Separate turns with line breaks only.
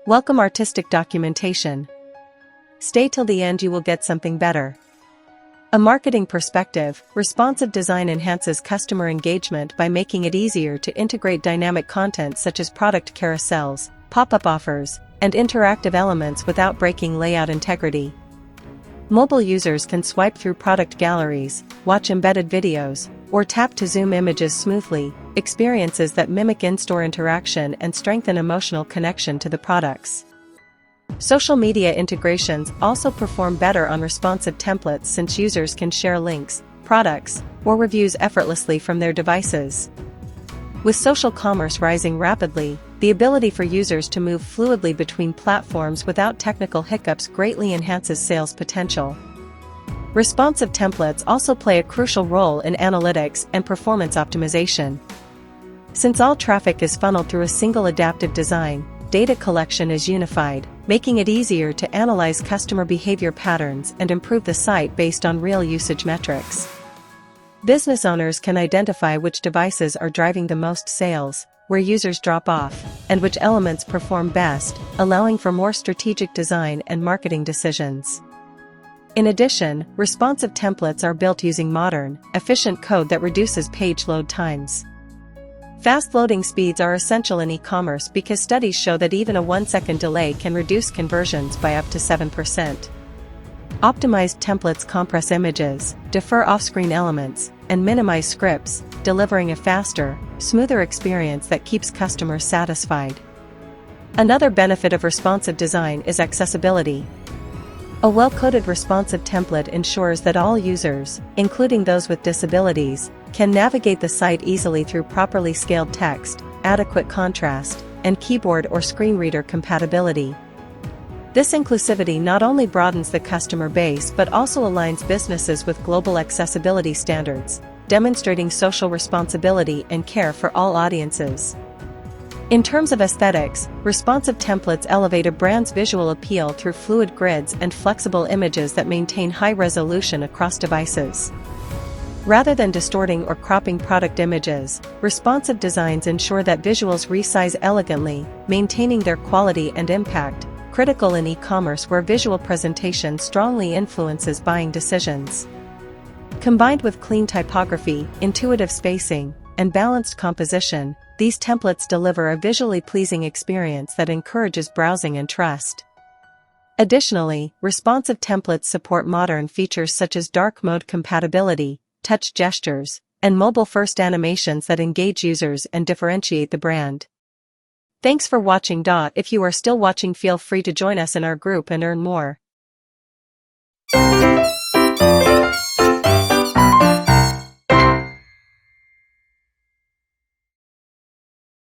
Welcome artistic documentation. Stay till the end, you will get something better. A marketing perspective, responsive design enhances customer engagement by making it easier to integrate dynamic content such as product carousels, pop-up offers, and interactive elements without breaking layout integrity. Mobile users can swipe through product galleries, watch embedded videos, or tap to zoom images smoothly, experiences that mimic in-store interaction and strengthen emotional connection to the products. Social media integrations also perform better on responsive templates since users can share links, products, or reviews effortlessly from their devices. With social commerce rising rapidly, the ability for users to move fluidly between platforms without technical hiccups greatly enhances sales potential. Responsive templates also play a crucial role in analytics and performance optimization. Since all traffic is funneled through a single adaptive design, data collection is unified, making it easier to analyze customer behavior patterns and improve the site based on real usage metrics. Business owners can identify which devices are driving the most sales, where users drop off, and which elements perform best, allowing for more strategic design and marketing decisions. In addition, responsive templates are built using modern, efficient code that reduces page load times. Fast loading speeds are essential in e-commerce because studies show that even a 1-second delay can reduce conversions by up to 7%. Optimized templates compress images, defer off-screen elements, and minimize scripts, delivering a faster, smoother experience that keeps customers satisfied. Another benefit of responsive design is accessibility. A well-coded responsive template ensures that all users, including those with disabilities, can navigate the site easily through properly scaled text, adequate contrast, and keyboard or screen reader compatibility. This inclusivity not only broadens the customer base but also aligns businesses with global accessibility standards, demonstrating social responsibility and care for all audiences. In terms of aesthetics, responsive templates elevate a brand's visual appeal through fluid grids and flexible images that maintain high resolution across devices. Rather than distorting or cropping product images, responsive designs ensure that visuals resize elegantly, maintaining their quality and impact, critical in e-commerce where visual presentation strongly influences buying decisions. Combined with clean typography, intuitive spacing, and balanced composition, these templates deliver a visually pleasing experience that encourages browsing and trust. Additionally, responsive templates support modern features such as dark mode compatibility, touch gestures, and mobile-first animations that engage users and differentiate the brand. Thanks for watching. If you are still watching, feel free to join us in our group and earn more.